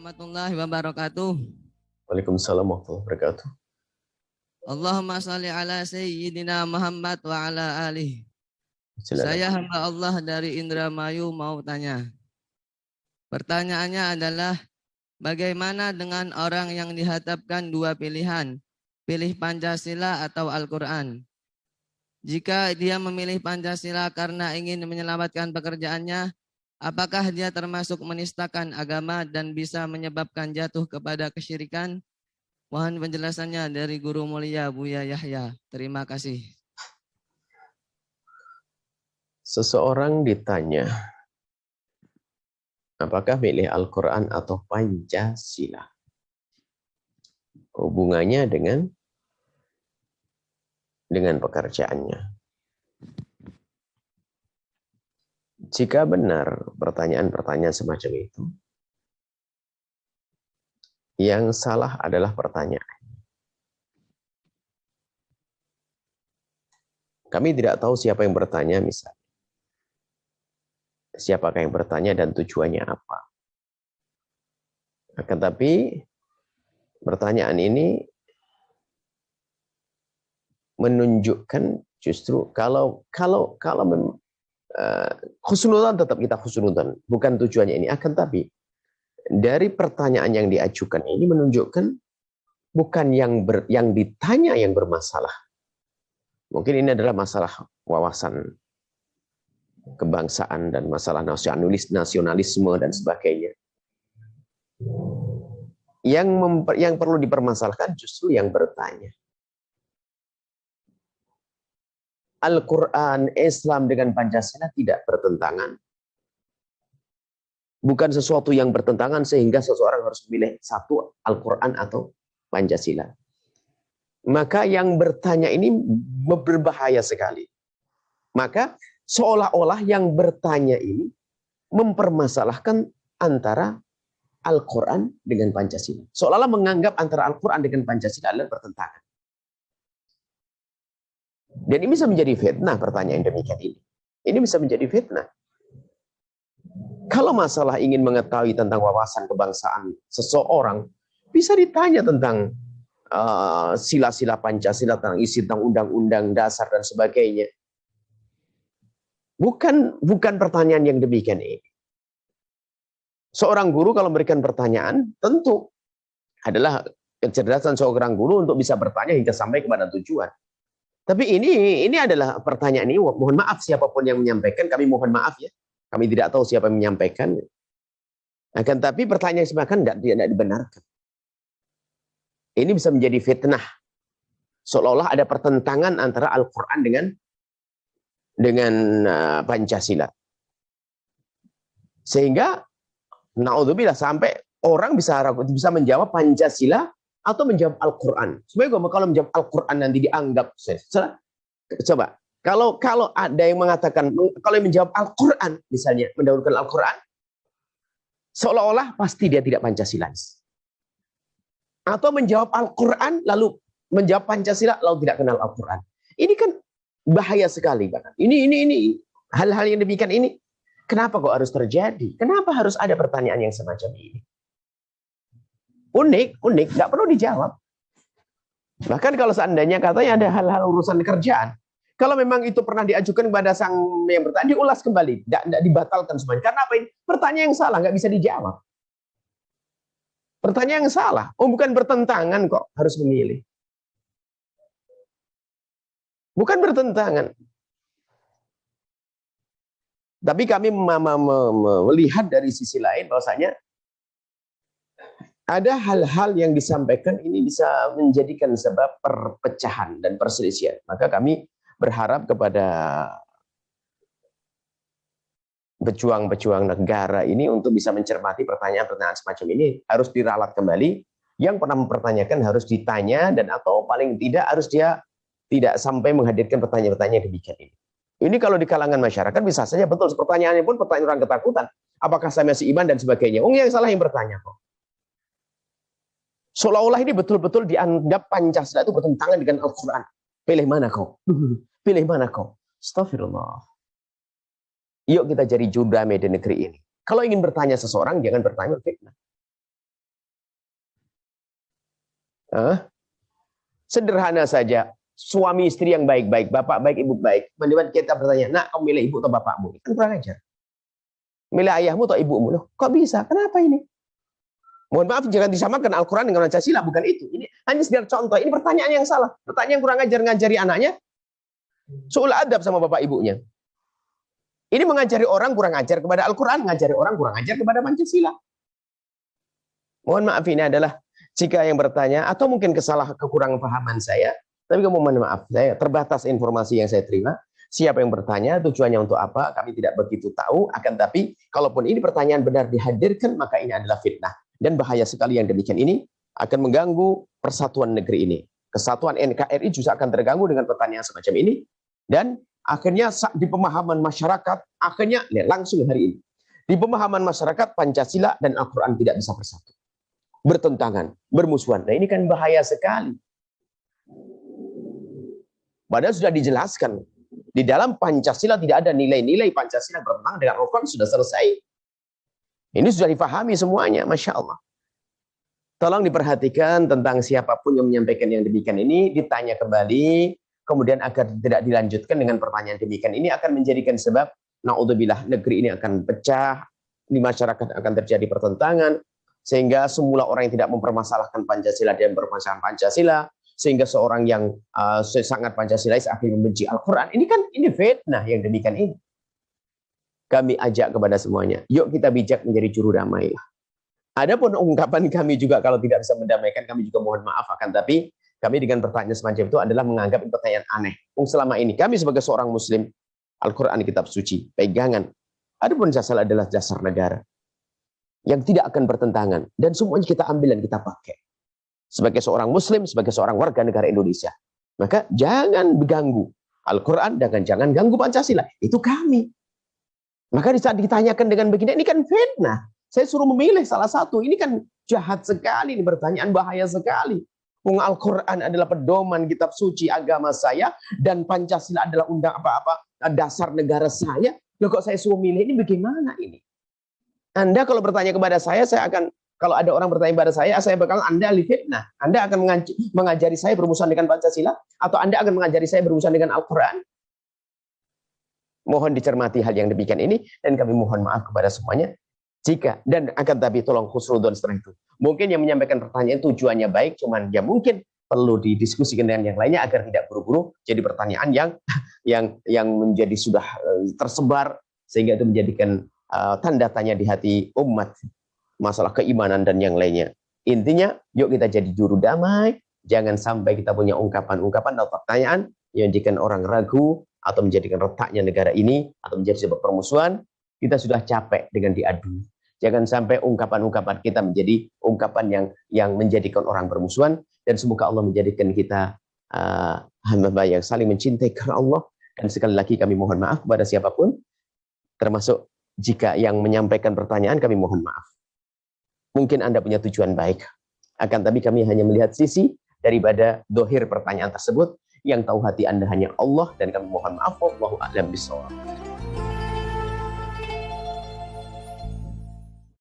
warahmatullahi wabarakatuh. Waalaikumsalam warahmatullahi wabarakatuh. Allahumma salli ala Sayyidina Muhammad wa ala alihi. Silakan. Saya hamba Allah dari Indramayu mau tanya. Pertanyaannya adalah, bagaimana dengan orang yang dihadapkan dua pilihan, pilih Pancasila atau Al-Quran? Jika dia memilih Pancasila karena ingin menyelamatkan pekerjaannya, apakah dia termasuk menistakan agama dan bisa menyebabkan jatuh kepada kesyirikan? Mohon penjelasannya dari Guru Mulia Buya Yahya. Terima kasih. Seseorang ditanya, apakah milih Al-Quran atau Pancasila? Hubungannya dengan pekerjaannya. Jika benar pertanyaan-pertanyaan semacam itu, yang salah adalah pertanyaan. Kami tidak tahu siapa yang bertanya misalnya. Siapakah yang bertanya dan tujuannya apa. Akan tapi pertanyaan ini menunjukkan justru kalau husnudzon tetap kita husnudzon, bukan tujuannya ini. Akan tapi dari pertanyaan yang diajukan ini menunjukkan bukan yang ditanya yang bermasalah. Mungkin ini adalah masalah wawasan kebangsaan dan masalah nasionalisme dan sebagainya. Yang perlu dipermasalahkan justru yang bertanya. Al-Quran, Islam dengan Pancasila tidak bertentangan. Bukan sesuatu yang bertentangan sehingga seseorang harus memilih satu, Al-Quran atau Pancasila. Maka yang bertanya ini berbahaya sekali. Maka seolah-olah yang bertanya ini mempermasalahkan antara Al-Quran dengan Pancasila. Seolah-olah menganggap antara Al-Quran dengan Pancasila adalah bertentangan. Dan ini bisa menjadi fitnah pertanyaan demikian ini. Ini bisa menjadi fitnah. Kalau masalah ingin mengetahui tentang wawasan kebangsaan seseorang, bisa ditanya tentang sila-sila Pancasila, tentang isi tentang undang-undang dasar dan sebagainya. Bukan pertanyaan yang demikian ini. Seorang guru kalau memberikan pertanyaan, tentu adalah kecerdasan seorang guru untuk bisa bertanya hingga sampai kepada tujuan. Tapi ini adalah pertanyaan ini, mohon maaf siapapun yang menyampaikan, kami mohon maaf ya. Kami tidak tahu siapa yang menyampaikan. Akan tapi pertanyaan semacam tidak dibenarkan. Ini bisa menjadi fitnah. Seolah-olah ada pertentangan antara Al-Quran dengan Pancasila. Sehingga, naudzubillah, sampai orang bisa menjawab Pancasila atau menjawab Al-Quran. Sebenarnya kalau menjawab Al-Quran nanti dianggap, coba. Kalau ada yang mengatakan, kalau yang menjawab Al-Quran, misalnya, mendahulukan Al-Quran, seolah-olah pasti dia tidak Pancasilais. Atau menjawab Al-Quran, lalu menjawab Pancasila, lalu tidak kenal Al-Quran. Ini kan bahaya sekali. Ini hal-hal yang demikian ini, kenapa kok harus terjadi? Kenapa harus ada pertanyaan yang semacam ini? Unik, nggak perlu dijawab. Bahkan kalau seandainya katanya ada hal-hal urusan kerjaan, kalau memang itu pernah diajukan kepada sang yang bertanya, diulas kembali, tidak dibatalkan semuanya. Karena apa ini? Pertanyaan yang salah, nggak bisa dijawab. Pertanyaan yang salah, bukan bertentangan kok harus memilih. Bukan bertentangan. Tapi kami melihat dari sisi lain bahwasanya ada hal-hal yang disampaikan ini bisa menjadikan sebab perpecahan dan perselisihan. Maka kami berharap kepada pejuang-pejuang negara ini untuk bisa mencermati pertanyaan-pertanyaan semacam ini, harus diralat kembali. Yang pernah mempertanyakan harus ditanya, dan atau paling tidak harus dia tidak sampai menghadirkan pertanyaan-pertanyaan demikian ini. Ini kalau di kalangan masyarakat bisa saja betul, pertanyaannya pun pertanyaan orang ketakutan. Apakah saya masih iman dan sebagainya. Yang salah yang bertanya kok. Seolah-olah ini betul-betul dianggap Pancasila itu bertentangan dengan Al-Quran. Pilih mana kau? Pilih mana kau? Astagfirullah. Yuk kita jadi jurdamai di negeri ini. Kalau ingin bertanya seseorang, jangan bertanya fitnah. Hah? Sederhana saja. Suami istri yang baik-baik, bapak baik, ibu baik. Kemudian kita bertanya, nak, kamu milih ibu atau bapakmu? Kan kurang ajar. Milih ayahmu atau ibumu? Loh, kok bisa? Kenapa ini? Mohon maaf, jangan disamakan Al-Quran dengan Pancasila. Bukan itu. Ini hanya sekedar contoh. Ini pertanyaan yang salah. Pertanyaan kurang ajar ngajari anaknya. Seolah adab sama bapak ibunya. Ini mengajari orang kurang ajar kepada Al-Quran. Ngajari orang kurang ajar kepada Pancasila. Mohon maaf, ini adalah jika yang bertanya, atau mungkin kekurangan pahaman saya. Tapi kamu mohon maaf, saya terbatas informasi yang saya terima. Siapa yang bertanya, tujuannya untuk apa, kami tidak begitu tahu. Akan tapi, kalaupun ini pertanyaan benar dihadirkan, maka ini adalah fitnah. Dan bahaya sekali yang demikian ini akan mengganggu persatuan negeri ini. Kesatuan NKRI juga akan terganggu dengan pertanyaan semacam ini. Dan akhirnya di pemahaman masyarakat, akhirnya langsung hari ini. Di pemahaman masyarakat, Pancasila dan Al-Quran tidak bisa bersatu. Bertentangan, bermusuhan. Nah ini kan bahaya sekali. Padahal sudah dijelaskan. Di dalam Pancasila tidak ada nilai-nilai Pancasila bertentangan dengan Al-Quran, sudah selesai. Ini sudah dipahami semuanya, Masya Allah. Tolong diperhatikan tentang siapapun yang menyampaikan yang demikian ini, ditanya kembali, kemudian agar tidak dilanjutkan dengan pertanyaan demikian. Ini akan menjadikan sebab, na'udzubillah, negeri ini akan pecah, di masyarakat akan terjadi pertentangan, sehingga semula orang yang tidak mempermasalahkan Pancasila dan bermasalah Pancasila, sehingga seorang yang sangat Pancasilais akhirnya membenci Al-Quran. Ini fitnah yang demikian ini. Kami ajak kepada semuanya, yuk kita bijak menjadi juru damai. Adapun ungkapan kami juga kalau tidak bisa mendamaikan, kami juga mohon maaf. Akan tapi kami dengan pertanyaan semacam itu adalah menganggap itu pertanyaan aneh. Selama ini kami sebagai seorang Muslim, Al-Quran kitab suci, pegangan. Adapun Pancasila adalah dasar negara yang tidak akan bertentangan, dan semuanya kita ambil dan kita pakai. Sebagai seorang Muslim, sebagai seorang warga negara Indonesia, maka jangan mengganggu Al-Quran dan jangan ganggu Pancasila. Itu kami. Maka di saat ditanyakan dengan begini, ini kan fitnah. Saya suruh memilih salah satu. Ini kan jahat sekali, ini pertanyaan bahaya sekali. Al-Quran adalah pedoman kitab suci agama saya, dan Pancasila adalah dasar negara saya. Loh kok saya suruh milih, ini bagaimana ini? Anda kalau bertanya kepada saya akan, kalau ada orang bertanya kepada saya bakal, Anda ahli fitnah. Anda akan mengajari saya bermusuhan dengan Pancasila, atau Anda akan mengajari saya bermusuhan dengan Al-Quran? Mohon dicermati hal yang demikian ini, dan kami mohon maaf kepada semuanya. Jika, dan akan tapi tolong khusnudon setelah itu. Mungkin yang menyampaikan pertanyaan tujuannya baik, cuman ya mungkin perlu didiskusikan dengan yang lainnya agar tidak buru-buru jadi pertanyaan yang menjadi sudah tersebar, sehingga itu menjadikan tanda tanya di hati umat, masalah keimanan dan yang lainnya. Intinya, yuk kita jadi juru damai, jangan sampai kita punya ungkapan-ungkapan atau pertanyaan yang menjadikan orang ragu, atau menjadikan retaknya negara ini, atau menjadi sebab permusuhan. Kita sudah capek dengan diadu. Jangan sampai ungkapan-ungkapan kita menjadi ungkapan yang menjadikan orang bermusuhan, dan semoga Allah menjadikan kita hamba yang saling mencintai karena Allah. Dan sekali lagi kami mohon maaf kepada siapapun, termasuk jika yang menyampaikan pertanyaan, kami mohon maaf. Mungkin Anda punya tujuan baik, akan tapi kami hanya melihat sisi daripada dohir pertanyaan tersebut. Yang tahu hati Anda hanya Allah, dan kami mohon maaf. Wallahu a'lam bishawab.